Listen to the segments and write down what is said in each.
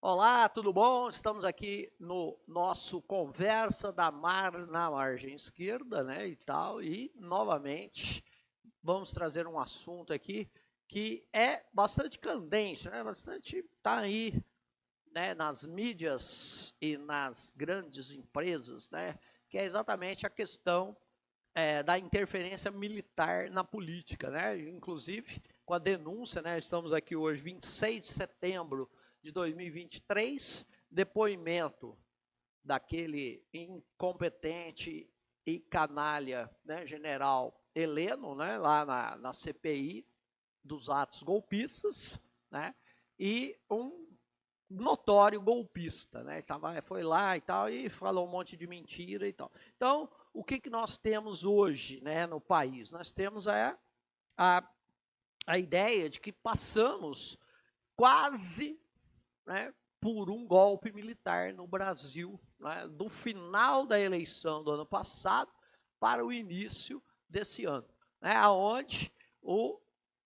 Olá, tudo bom? Estamos aqui no nosso Conversa da Mar na margem esquerda, né, e tal, e novamente vamos trazer um assunto aqui que é bastante candente, né, bastante, tá aí, né, nas mídias e nas grandes empresas, né, que é exatamente a questão da interferência militar na política, né, inclusive com a denúncia, né, estamos aqui hoje, 26 de setembro de 2023, depoimento daquele incompetente e canalha, né, general Heleno, né, lá na CPI dos atos golpistas, né, e um notório golpista, né, foi lá e tal, e falou um monte de mentira e tal. Então, o que nós temos hoje, né, no país? Nós temos a, a ideia de que passamos quase, né, por um golpe militar no Brasil, né, do final da eleição do ano passado para o início desse ano, né, onde o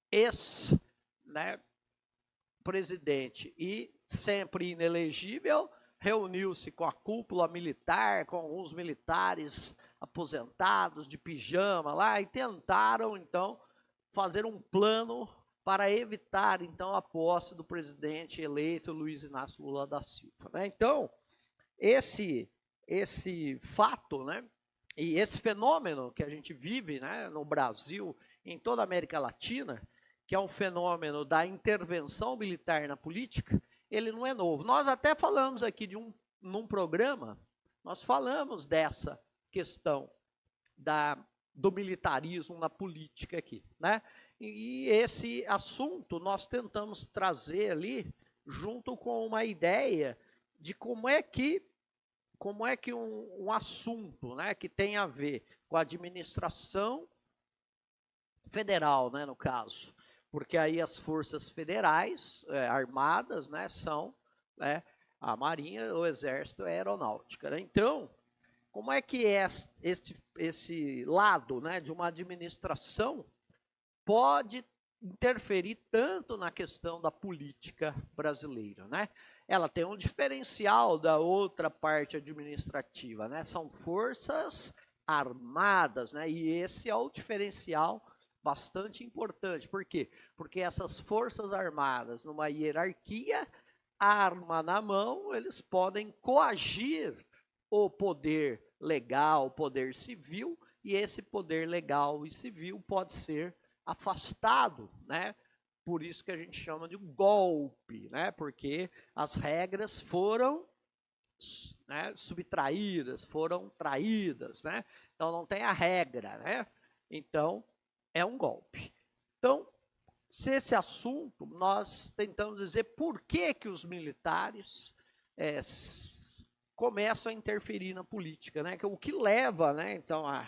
ex, né, presidente e sempre inelegível reuniu-se com a cúpula militar, com alguns militares aposentados de pijama lá e tentaram então fazer um plano para evitar então a posse do presidente eleito Luiz Inácio Lula da Silva, né? Então, esse fato, né, e esse fenômeno que a gente vive, né, no Brasil, em toda a América Latina, que é um fenômeno da intervenção militar na política, ele não é novo. Nós até falamos aqui num programa, nós falamos dessa questão do militarismo na política aqui, né? E esse assunto nós tentamos trazer ali junto com uma ideia de como é que um assunto, né, que tem a ver com a administração federal, né, no caso, porque aí as forças federais armadas, né, são, né, a Marinha, o Exército, a Aeronáutica, né? Então, como é que é esse lado, né, de uma administração pode interferir tanto na questão da política brasileira, né? Ela tem um diferencial da outra parte administrativa, né? São forças armadas, né? E esse é o diferencial bastante importante. Por quê? Porque essas forças armadas, numa hierarquia, arma na mão, eles podem coagir o poder legal, o poder civil, e esse poder legal e civil pode ser afastado, né? Por isso que a gente chama de golpe, né? Porque as regras foram, né, subtraídas, foram traídas, né? Então não tem a regra, né? Então é um golpe. Então, se esse assunto, nós tentamos dizer por que os militares começam a interferir na política, né? O que leva, né, então, a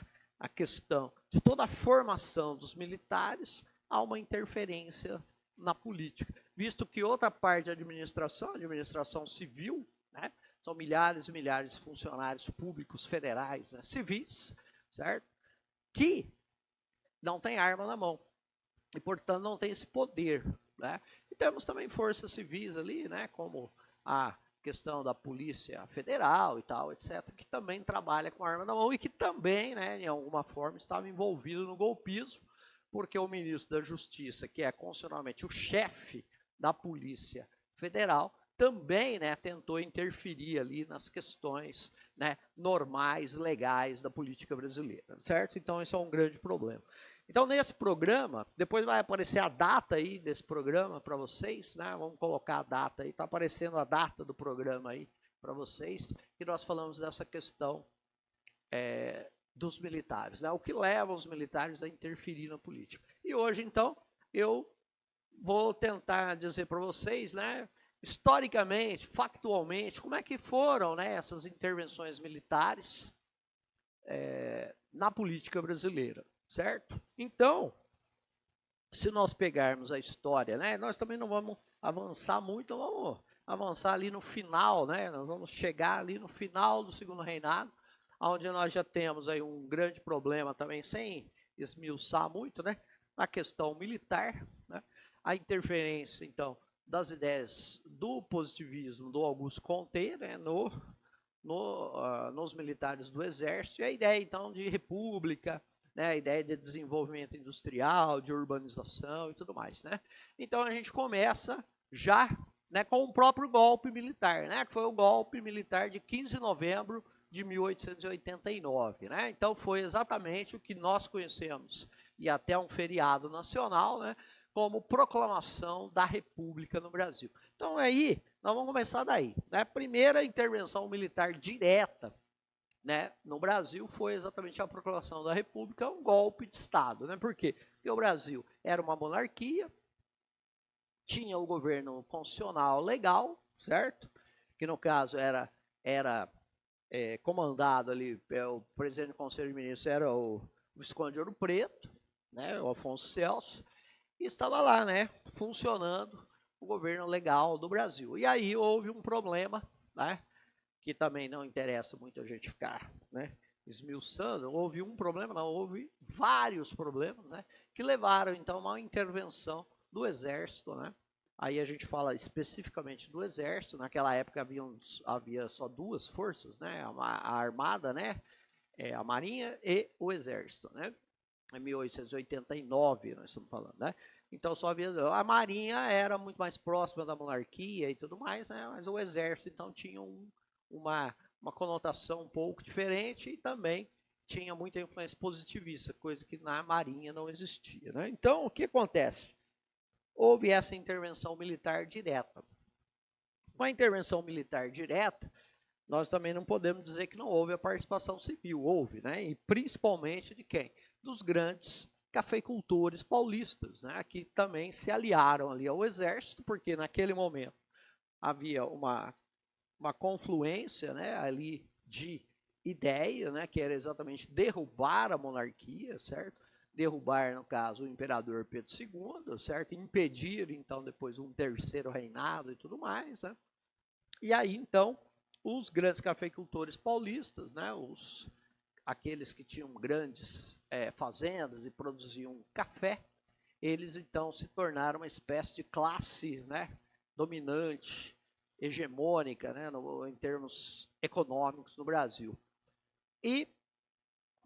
questão de toda a formação dos militares a uma interferência na política, visto que outra parte da administração, a administração civil, né, são milhares e milhares de funcionários públicos federais, né, civis, certo? Que não tem arma na mão e, portanto, não tem esse poder, né? E temos também forças civis ali, né, como a questão da Polícia Federal e tal, etc., que também trabalha com arma na mão e que também, né, em alguma forma, estava envolvido no golpismo, porque o ministro da Justiça, que é constitucionalmente o chefe da Polícia Federal, também, né, tentou interferir ali nas questões, né, normais, legais da política brasileira, certo? Então, isso é um grande problema. Então, nesse programa, depois vai aparecer a data aí desse programa para vocês, né? Vamos colocar a data aí, está aparecendo a data do programa aí para vocês, que nós falamos dessa questão dos militares, né? O que leva os militares a interferir na política. E hoje, então, eu vou tentar dizer para vocês, né, historicamente, factualmente, como é que foram, né, essas intervenções militares na política brasileira, certo? Então, se nós pegarmos a história, né, nós também não vamos avançar muito, vamos avançar ali no final, né, nós vamos chegar ali no final do segundo reinado, onde nós já temos aí um grande problema também, sem esmiuçar muito, né, na questão militar, né, a interferência, então, das ideias do positivismo do Augusto Comte, né, nos militares do Exército, e a ideia, então, de república, né, a ideia de desenvolvimento industrial, de urbanização e tudo mais. Né? Então, a gente começa já, né, com o próprio golpe militar, né, que foi o golpe militar de 15 de novembro de 1889. Né? Então, foi exatamente o que nós conhecemos, e até um feriado nacional, né, como proclamação da República no Brasil. Então, aí, nós vamos começar daí. Né? A primeira intervenção militar direta, né, no Brasil foi exatamente a proclamação da República, um golpe de Estado. Né? Por quê? Porque o Brasil era uma monarquia, tinha o governo constitucional legal, certo? Que no caso era comandado ali pelo presidente do Conselho de Ministros, era o Visconde de Ouro Preto, né, o Afonso Celso, e estava lá, né, funcionando o governo legal do Brasil. E aí houve um problema, né, que também não interessa muito a gente ficar, né, esmiuçando. Houve um problema, não, houve vários problemas, né, que levaram então a uma intervenção do Exército, né. Aí a gente fala especificamente do Exército. Naquela época havia só duas forças, né, a Armada, né, a Marinha e o Exército, né. Em 1889 nós estamos falando, né? Então só havia a Marinha era muito mais próxima da monarquia e tudo mais, né? Mas o Exército então tinha uma conotação um pouco diferente e também tinha muita influência positivista, coisa que na Marinha não existia, né? Então o que acontece? Houve essa intervenção militar direta. Com a intervenção militar direta, nós também não podemos dizer que não houve a participação civil, houve, né? E principalmente de quem? Dos grandes cafeicultores paulistas, né? Que também se aliaram ali ao Exército, porque naquele momento havia uma confluência, né, ali de ideia, né, que era exatamente derrubar a monarquia, certo? Derrubar, no caso, o imperador Pedro II, certo? Impedir, então, depois um terceiro reinado e tudo mais, né? E aí, então, os grandes cafeicultores paulistas, né, aqueles que tinham grandes fazendas e produziam café, eles então se tornaram uma espécie de classe, né, dominante, hegemônica, né, em termos econômicos no Brasil. E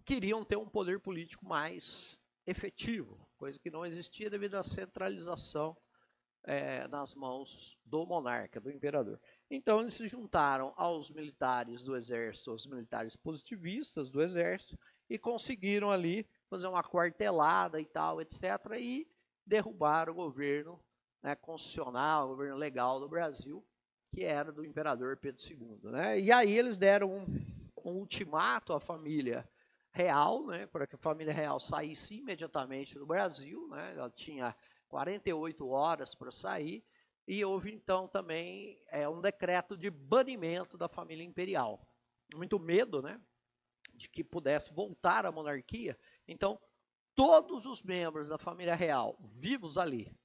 queriam ter um poder político mais efetivo, coisa que não existia devido à centralização nas mãos do monarca, do imperador. Então eles se juntaram aos militares do Exército, aos militares positivistas do Exército, e conseguiram ali fazer uma quartelada e tal, etc., e derrubar o governo, né, constitucional, o governo legal do Brasil, que era do imperador Pedro II. Né? E aí eles deram um ultimato à família real, né, para que a família real saísse imediatamente do Brasil. Né? Ela tinha 48 horas para sair, e houve então também um decreto de banimento da família imperial. Muito medo, né, de que pudesse voltar à monarquia. Então, todos os membros da família real vivos ali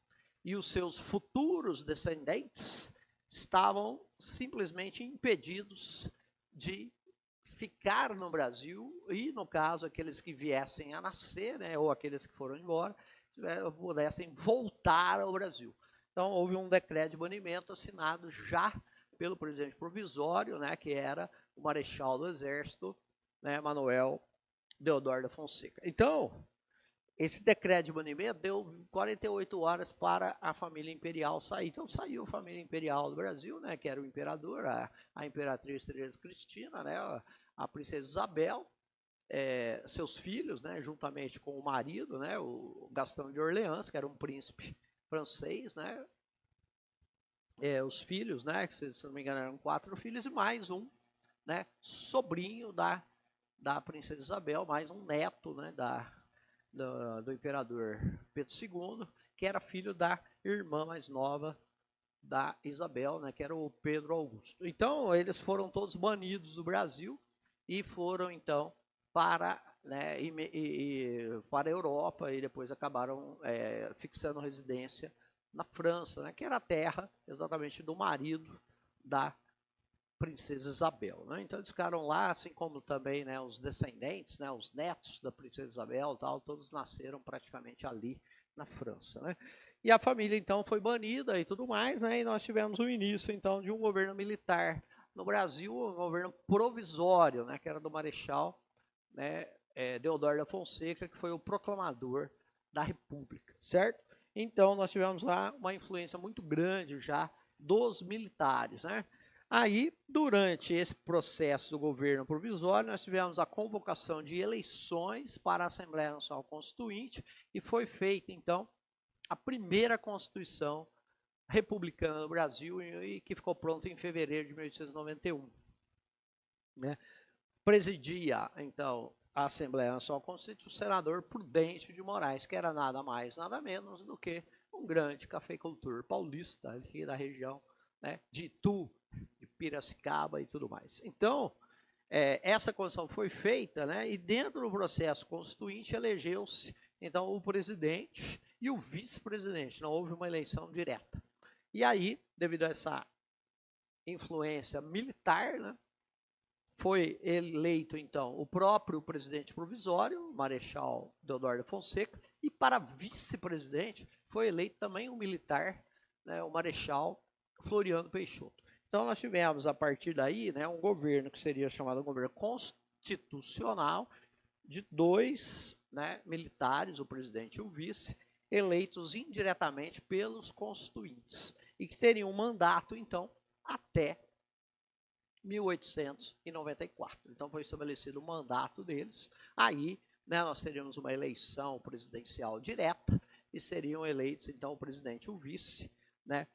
e os seus futuros descendentes estavam simplesmente impedidos de ficar no Brasil e, no caso, aqueles que viessem a nascer, né, ou aqueles que foram embora, pudessem voltar ao Brasil. Então, houve um decreto de banimento assinado já pelo presidente provisório, né, que era o marechal do Exército, né, Manuel Deodoro da Fonseca. Então, esse decreto de banimento deu 48 horas para a família imperial sair. Então, saiu a família imperial do Brasil, né, que era o imperador, a imperatriz Teresa Cristina, né, a princesa Isabel, seus filhos, né, juntamente com o marido, né, o Gastão de Orleans, que era um príncipe francês, né, os filhos, né, que se não me engano eram 4 filhos, e mais um, né, sobrinho da princesa Isabel, mais um neto, né, do imperador Pedro II, que era filho da irmã mais nova da Isabel, né, que era o Pedro Augusto. Então, eles foram todos banidos do Brasil e foram, então, para, né, para a Europa, e depois acabaram fixando residência na França, né, que era a terra exatamente do marido da princesa Isabel. Né? Então eles ficaram lá, assim como também, né, os descendentes, né, os netos da princesa Isabel, tal, todos nasceram praticamente ali na França. Né? E a família, então, foi banida e tudo mais, né? E nós tivemos o início, então, de um governo militar no Brasil, um governo provisório, né? Que era do Marechal, né? Deodoro da Fonseca, que foi o proclamador da República, certo? Então, nós tivemos lá uma influência muito grande já dos militares, né? Aí, durante esse processo do governo provisório, nós tivemos a convocação de eleições para a Assembleia Nacional Constituinte e foi feita, então, a primeira Constituição republicana do Brasil e que ficou pronta em fevereiro de 1891. Né? Presidia, então, a Assembleia Nacional Constituinte o senador Prudente de Moraes, que era nada mais, nada menos do que um grande cafeicultor paulista aqui da região, né, de Itu, de Piracicaba e tudo mais. Então, essa Constituição foi feita, né, e dentro do processo constituinte elegeu-se, então, o presidente e o vice-presidente, não houve uma eleição direta. E aí, devido a essa influência militar, né, foi eleito, então, o próprio presidente provisório, Marechal Deodoro da Fonseca, e para vice-presidente foi eleito também um militar, né, o Marechal Floriano Peixoto. Então, nós tivemos, a partir daí, né, um governo que seria chamado governo constitucional, de dois, né, militares, o presidente e o vice, eleitos indiretamente pelos constituintes, e que teriam um mandato, então, até 1894. Então foi estabelecido o mandato deles. Aí, né, nós teríamos uma eleição presidencial direta e seriam eleitos, então, o presidente e o vice, né,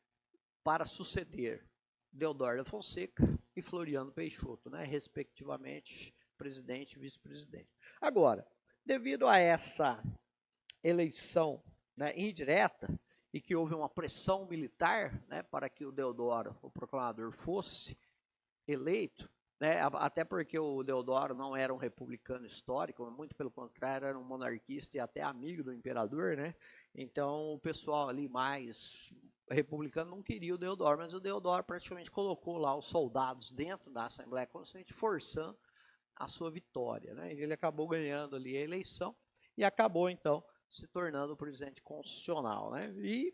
para suceder Deodoro da Fonseca e Floriano Peixoto, né, respectivamente, presidente e vice-presidente. Agora, devido a essa eleição, né, indireta, e que houve uma pressão militar, né, para que o Deodoro, o proclamador, fosse eleito, né, até porque o Deodoro não era um republicano histórico, muito pelo contrário, era um monarquista e até amigo do imperador, né? Então o pessoal ali mais republicano não queria o Deodoro, mas o Deodoro praticamente colocou lá os soldados dentro da Assembleia Constituinte, forçando a sua vitória, né? Ele acabou ganhando ali a eleição e acabou então se tornando o presidente constitucional, né? E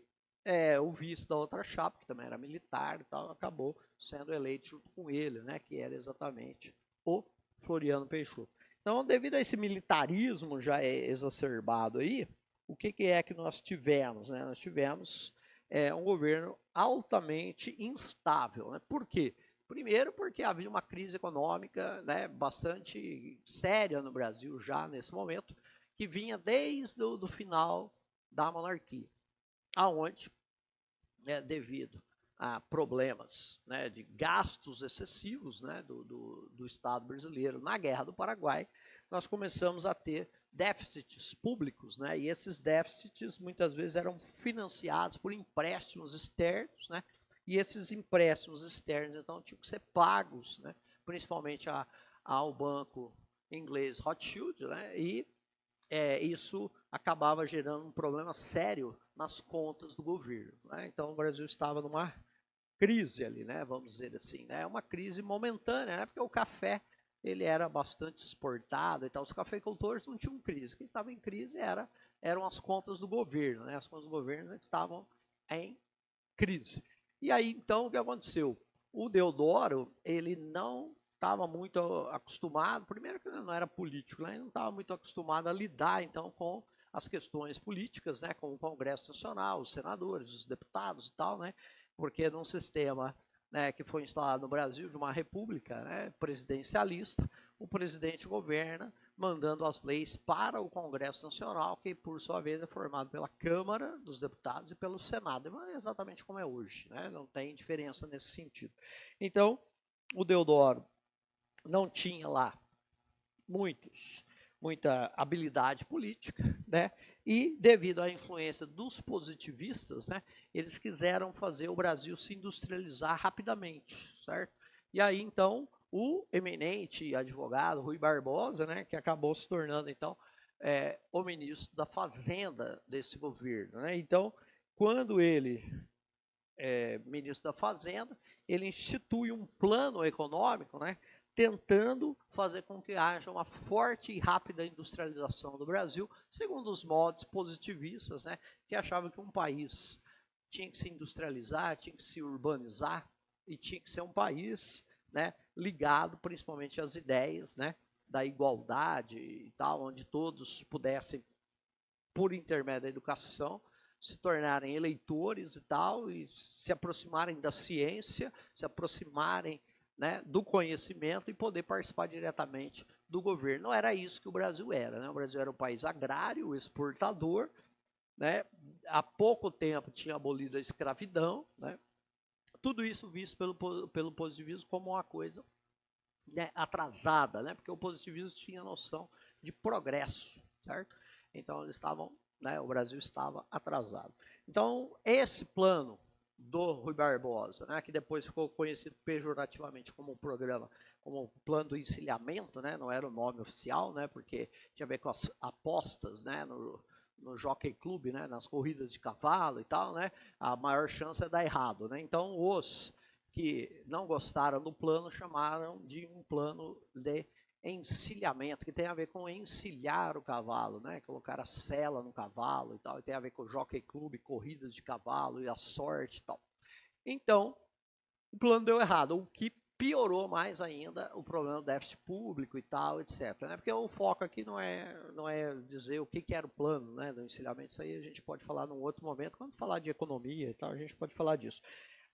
o vice da outra chapa, que também era militar e tal, acabou sendo eleito junto com ele, né, que era exatamente o Floriano Peixoto. Então, devido a esse militarismo já exacerbado aí, o que é que nós tivemos? Né? Nós tivemos um governo altamente instável. Né? Por quê? Primeiro porque havia uma crise econômica, né, bastante séria no Brasil já nesse momento, que vinha desde o final da monarquia, aonde, devido a problemas, né, de gastos excessivos, né, do Estado brasileiro na Guerra do Paraguai, nós começamos a ter déficits públicos, né, e esses déficits muitas vezes eram financiados por empréstimos externos, né, e esses empréstimos externos então tinham que ser pagos, né, principalmente ao banco inglês Rothschild, né, e isso acabava gerando um problema sério nas contas do governo. Né? Então o Brasil estava numa crise ali, né? Vamos dizer assim, né? Uma crise momentânea, né? Porque o café ele era bastante exportado e tal. Os cafeicultores não tinham crise. Quem estava em crise eram as contas do governo, né? As contas do governo estavam em crise. E aí então o que aconteceu? O Deodoro ele não estava muito acostumado, primeiro que ele não era político, né? Ele não estava muito acostumado a lidar, então, com as questões políticas, né? Com o Congresso Nacional, os senadores, os deputados e tal, né? Porque num sistema, né, que foi instalado no Brasil, de uma república, né, presidencialista, o presidente governa, mandando as leis para o Congresso Nacional, que, por sua vez, é formado pela Câmara dos Deputados e pelo Senado, exatamente como é hoje, né? Não tem diferença nesse sentido. Então, o Deodoro não tinha lá muita habilidade política, né? E devido à influência dos positivistas, né, eles quiseram fazer o Brasil se industrializar rapidamente, certo? E aí então o eminente advogado Rui Barbosa, né, que acabou se tornando então o ministro da Fazenda desse governo, né? Então, quando ele ministro da Fazenda, ele institui um plano econômico, né, tentando fazer com que haja uma forte e rápida industrialização do Brasil, segundo os modos positivistas, né, que achavam que um país tinha que se industrializar, tinha que se urbanizar e tinha que ser um país, né, ligado principalmente às ideias, né, da igualdade e tal, onde todos pudessem, por intermédio da educação, se tornarem eleitores e tal, e se aproximarem da ciência, se aproximarem, né, do conhecimento e poder participar diretamente do governo. Não era isso que o Brasil era, né? O Brasil era um país agrário, exportador, né? Há pouco tempo tinha abolido a escravidão, né? Tudo isso visto pelo positivismo como uma coisa, né, atrasada, né? Porque o positivismo tinha noção de progresso, certo? Então eles estavam, né, o Brasil estava atrasado. Então esse plano do Rui Barbosa, né, que depois ficou conhecido pejorativamente como programa, como plano do encilhamento, né, não era o nome oficial, né, porque tinha a ver com as apostas, né, no Jockey Club, né, nas corridas de cavalo e tal, né, a maior chance é dar errado, né. Então os que não gostaram do plano chamaram de um plano de encilhamento, que tem a ver com encilhar o cavalo, né? Colocar a sela no cavalo e tal, e tem a ver com o Jockey Club, corridas de cavalo e a sorte e tal. Então, o plano deu errado, o que piorou mais ainda o problema do déficit público e tal, etc. Né? Porque o foco aqui não é dizer o que era o plano, né, do encilhamento, isso aí a gente pode falar num outro momento, quando falar de economia e tal, a gente pode falar disso.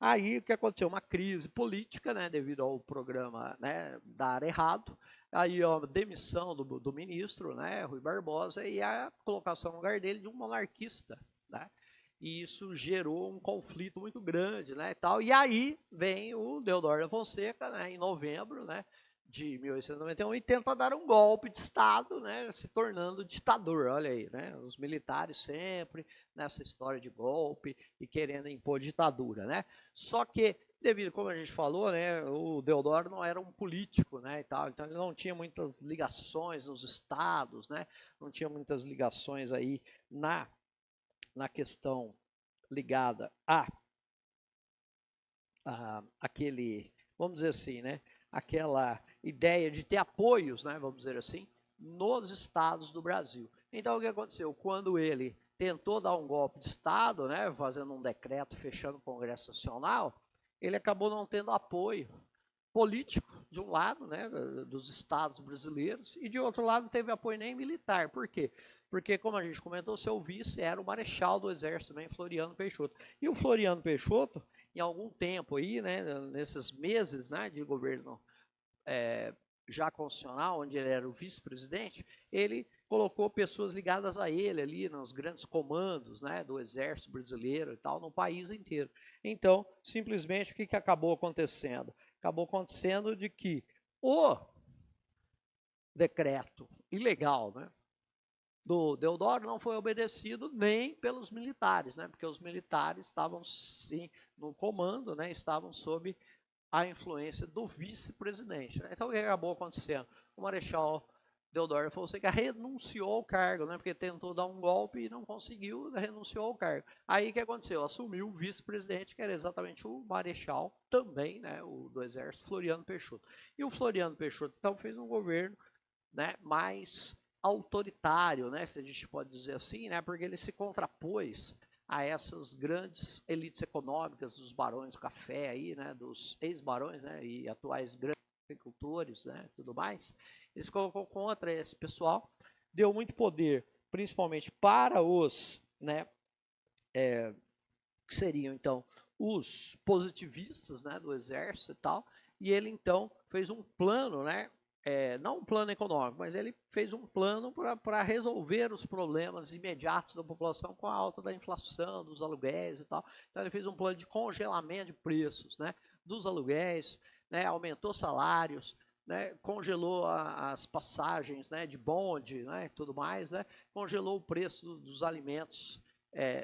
Aí o que aconteceu? Uma crise política, né, devido ao programa, né, dar errado, aí a demissão do ministro, né, Rui Barbosa, e a colocação no lugar dele de um monarquista, né, e isso gerou um conflito muito grande, né, e tal, e aí vem o Deodoro da Fonseca, né, em novembro, né, de 1891, e tenta dar um golpe de Estado, né, se tornando ditador, olha aí, né, os militares sempre nessa história de golpe e querendo impor ditadura, né. Só que, devido, como a gente falou, né, o Deodoro não era um político, né, e tal, então ele não tinha muitas ligações nos estados, né, não tinha muitas ligações aí na questão ligada a aquele, vamos dizer assim, né, aquela ideia de ter apoios, né, vamos dizer assim, nos estados do Brasil. Então, o que aconteceu? Quando ele tentou dar um golpe de Estado, né, fazendo um decreto fechando o Congresso Nacional, ele acabou não tendo apoio político, de um lado, né, dos estados brasileiros, e de outro lado não teve apoio nem militar. Por quê? Porque, como a gente comentou, seu vice era o marechal do Exército também, Floriano Peixoto. E o Floriano Peixoto, em algum tempo aí, né, nesses meses, né, de governo já constitucional, onde ele era o vice-presidente, ele colocou pessoas ligadas a ele ali nos grandes comandos, né, do Exército brasileiro e tal, no país inteiro. Então, simplesmente, o que acabou acontecendo? Acabou acontecendo de que o decreto ilegal, né, do Deodoro não foi obedecido nem pelos militares, né, porque os militares estavam sim no comando, né, estavam sob a influência do vice-presidente. Né? Então, o que acabou acontecendo? O Marechal Deodoro Fonseca renunciou ao cargo, né? Porque tentou dar um golpe e não conseguiu, renunciou ao cargo. Aí o que aconteceu? Assumiu o vice-presidente, que era exatamente o Marechal, também, né, o do Exército, Floriano Peixoto. E o Floriano Peixoto, então, fez um governo, né, mais autoritário, né, se a gente pode dizer assim, né, porque ele se contrapôs a essas grandes elites econômicas dos barões do café aí, né, dos ex-barões, né, e atuais grandes agricultores, né, tudo mais. Ele se colocou contra esse pessoal, deu muito poder, principalmente para os, né, que seriam então os positivistas, né, do exército e tal, e ele então fez um plano, né, não um plano econômico, mas ele fez um plano para resolver os problemas imediatos da população com a alta da inflação, dos aluguéis e tal. Então ele fez um plano de congelamento de preços, né, dos aluguéis, né, aumentou salários, né, congelou as passagens, né, de bonde, né, tudo mais, né, congelou o preço dos alimentos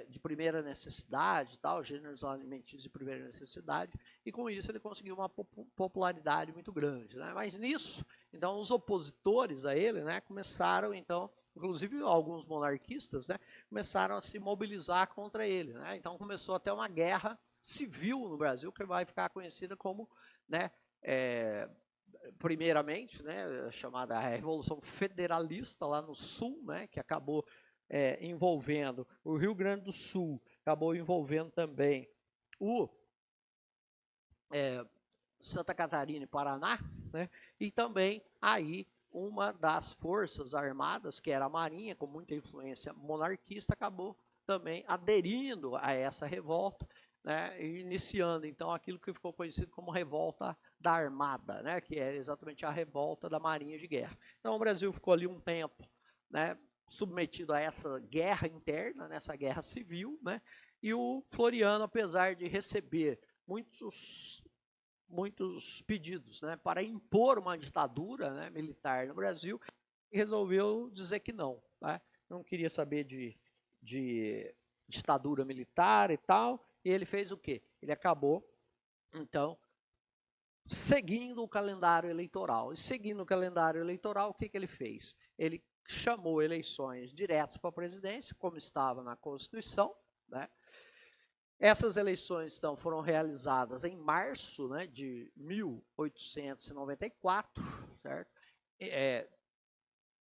de primeira necessidade, tal, gêneros alimentícios de primeira necessidade, e com isso ele conseguiu uma popularidade muito grande. Né? Mas nisso, então, os opositores a ele, né, começaram, então, inclusive alguns monarquistas, né, começaram a se mobilizar contra ele. Né? Então começou até uma guerra civil no Brasil, que vai ficar conhecida como, né, primeiramente, né, chamada Revolução Federalista lá no Sul, né, que acabou envolvendo o Rio Grande do Sul, acabou envolvendo também o Santa Catarina e Paraná, né, e também aí uma das forças armadas, que era a Marinha, com muita influência monarquista, acabou também aderindo a essa revolta, né, iniciando então aquilo que ficou conhecido como Revolta da Armada, né, que é exatamente a revolta da Marinha de Guerra. Então o Brasil ficou ali um tempo, né, submetido a essa guerra interna, nessa guerra civil, né, e o Floriano, apesar de receber muitos pedidos, né, para impor uma ditadura, né, militar no Brasil, resolveu dizer que não, né, não queria saber de ditadura militar e tal, e ele fez o quê? Ele acabou, então, seguindo o calendário eleitoral. E seguindo o calendário eleitoral, o que ele fez? Ele chamou eleições diretas para a presidência, como estava na Constituição, né? Essas eleições, então, foram realizadas em março, né, de 1894, certo?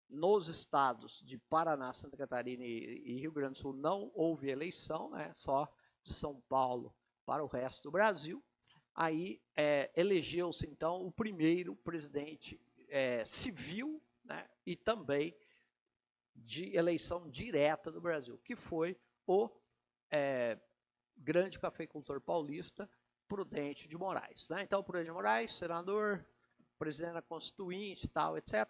Nos estados de Paraná, Santa Catarina e Rio Grande do Sul não houve eleição, né, só de São Paulo para o resto do Brasil. Aí elegeu-se, então, o primeiro presidente civil, né, e também de eleição direta do Brasil, que foi o grande cafeicultor paulista, Prudente de Moraes, né? Então, Prudente de Moraes, senador, presidente da Constituinte, tal, etc.,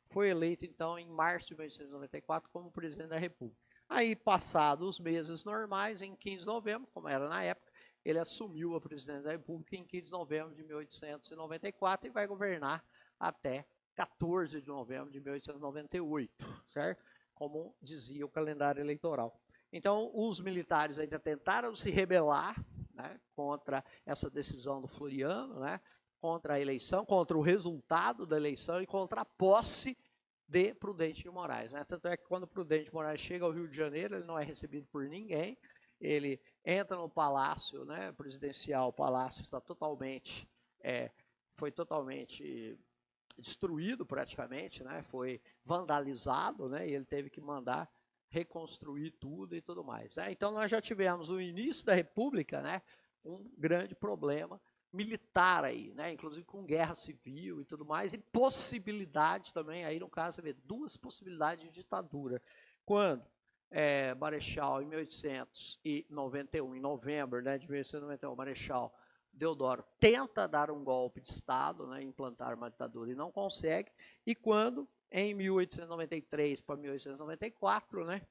foi eleito, então, em março de 1894, como presidente da República. Aí, passados os meses normais, em 15 de novembro, como era na época, ele assumiu a presidência da República em 15 de novembro de 1894 e vai governar até 14 de novembro de 1898, certo? Como dizia o calendário eleitoral. Então, os militares ainda tentaram se rebelar, né, contra essa decisão do Floriano, né, contra a eleição, contra o resultado da eleição e contra a posse de Prudente de Moraes, né? Tanto é que quando Prudente de Moraes chega ao Rio de Janeiro, ele não é recebido por ninguém, ele entra no palácio, né, presidencial, o palácio está totalmente, foi totalmente destruído praticamente, né, foi vandalizado, né, e ele teve que mandar reconstruir tudo e tudo mais, né? Então nós já tivemos no início da República, né, um grande problema militar aí, né, inclusive com guerra civil e tudo mais, e possibilidade também, aí no caso, você vê duas possibilidades de ditadura. Quando Marechal, em 1891, em novembro, né, de 1891, Marechal Deodoro tenta dar um golpe de Estado, né, implantar uma ditadura e não consegue, e quando, em 1893 para 1894, né,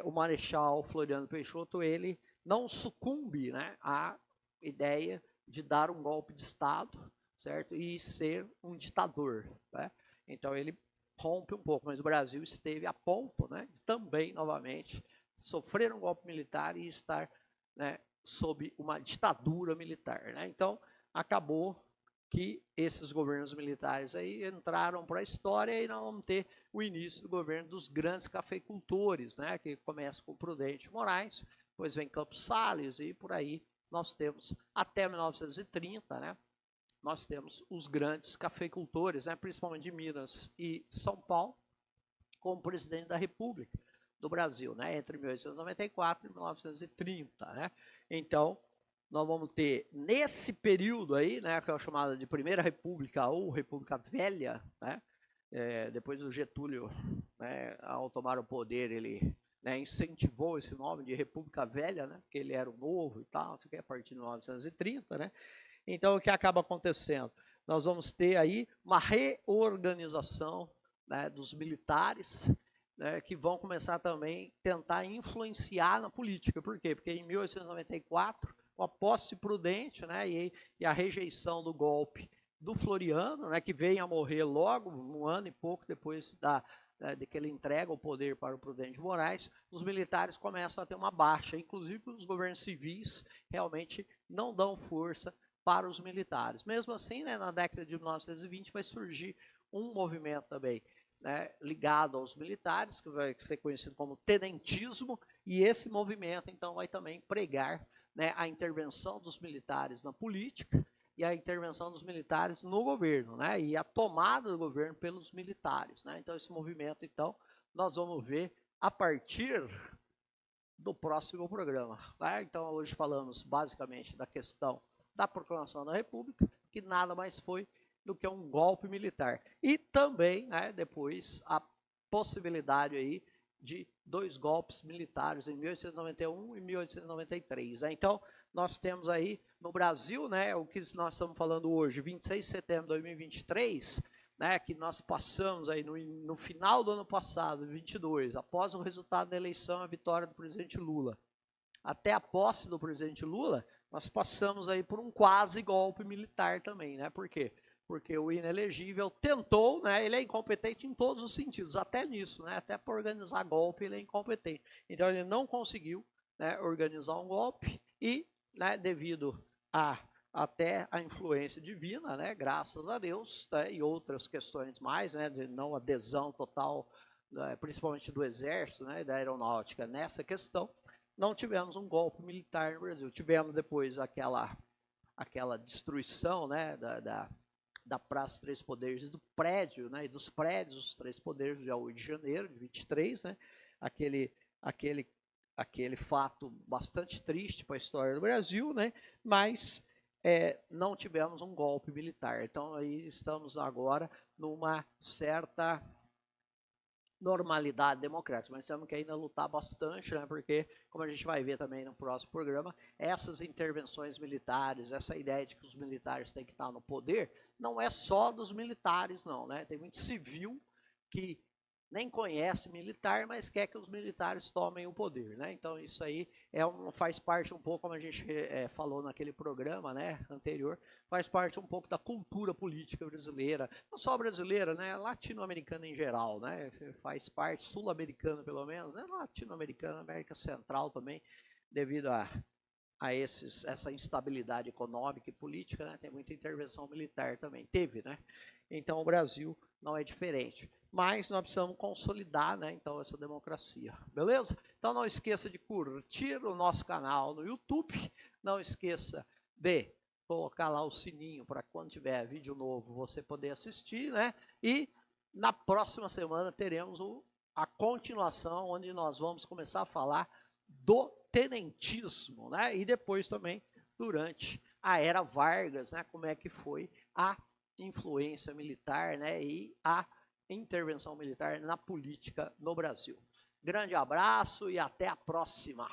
o Marechal Floriano Peixoto, ele não sucumbe, né, à ideia de dar um golpe de Estado, certo? E ser um ditador, né? Então ele rompe um pouco, mas o Brasil esteve a ponto, né, de também, novamente, sofrer um golpe militar e estar, né, sob uma ditadura militar, né? Então acabou que esses governos militares aí entraram para a história e nós vamos ter o início do governo dos grandes cafeicultores, né, que começa com Prudente Moraes, depois vem Campos Salles e por aí nós temos até 1930, né, nós temos os grandes cafeicultores, né, principalmente de Minas e São Paulo, como presidente da República do Brasil, né, entre 1894 e 1930, né? Então, nós vamos ter nesse período aí, né, que é chamada de Primeira República ou República Velha, né? Depois o Getúlio, né, ao tomar o poder, ele, né, incentivou esse nome de República Velha, né, porque ele era o novo e tal, a partir de 1930, né? Então, o que acaba acontecendo? Nós vamos ter aí uma reorganização, né, dos militares, né, que vão começar também a tentar influenciar na política. Por quê? Porque em 1894, com a posse Prudente, né, e a rejeição do golpe do Floriano, né, que veio a morrer logo, um ano e pouco depois de que ele entrega o poder para o Prudente de Moraes, os militares começam a ter uma baixa, inclusive os governos civis realmente não dão força para os militares. Mesmo assim, né, na década de 1920 vai surgir um movimento também, né, ligado aos militares, que vai ser conhecido como tenentismo, e esse movimento, então, vai também pregar, né, a intervenção dos militares na política, e a intervenção dos militares no governo, né? E a tomada do governo pelos militares, né? Então, esse movimento, então, nós vamos ver a partir do próximo programa, né? Então, hoje falamos basicamente da questão da proclamação da República, que nada mais foi do que um golpe militar. E também, né, depois, a possibilidade aí de 2 golpes militares em 1891 e 1893. Né? Então, nós temos aí no Brasil, né, o que nós estamos falando hoje, 26 de setembro de 2023, né, que nós passamos aí no final do ano passado, 22, após o resultado da eleição, a vitória do presidente Lula, até a posse do presidente Lula, nós passamos aí por um quase golpe militar também, né? Por quê? Porque o inelegível tentou, né? Ele é incompetente em todos os sentidos, até nisso, né? Até para organizar golpe ele é incompetente. Então ele não conseguiu, né, organizar um golpe e, né, devido até a influência divina, né? Graças a Deus, né, e outras questões mais, né? De não adesão total, né, principalmente do exército, né? Da aeronáutica nessa questão. Não tivemos um golpe militar no Brasil. Tivemos depois aquela destruição, né, da Praça Três Poderes e do prédio, né, e dos prédios dos Três Poderes, dia 8 de janeiro de 23, né, aquele fato bastante triste para a história do Brasil, né, mas não tivemos um golpe militar. Então, aí estamos agora numa certa normalidade democrática, mas temos que ainda lutar bastante, né, porque, como a gente vai ver também no próximo programa, essas intervenções militares, essa ideia de que os militares têm que estar no poder, não é só dos militares, não, né, tem muito civil que nem conhece militar, mas quer que os militares tomem o poder, né? Então isso aí faz parte um pouco, como a gente falou naquele programa, né, anterior, faz parte um pouco da cultura política brasileira, não só brasileira, né, latino-americana em geral, né, faz parte, sul-americana pelo menos, né, latino-americana, América Central também, devido a essa instabilidade econômica e política, né, tem muita intervenção militar também, teve, né? Então o Brasil não é diferente. Mas nós precisamos consolidar, né, então, essa democracia, beleza? Então não esqueça de curtir o nosso canal no YouTube, não esqueça de colocar lá o sininho para quando tiver vídeo novo você poder assistir, né? E na próxima semana teremos a continuação, onde nós vamos começar a falar do tenentismo, né? E depois também durante a era Vargas, né? Como é que foi a influência militar, né? E a intervenção militar na política no Brasil. Grande abraço e até a próxima.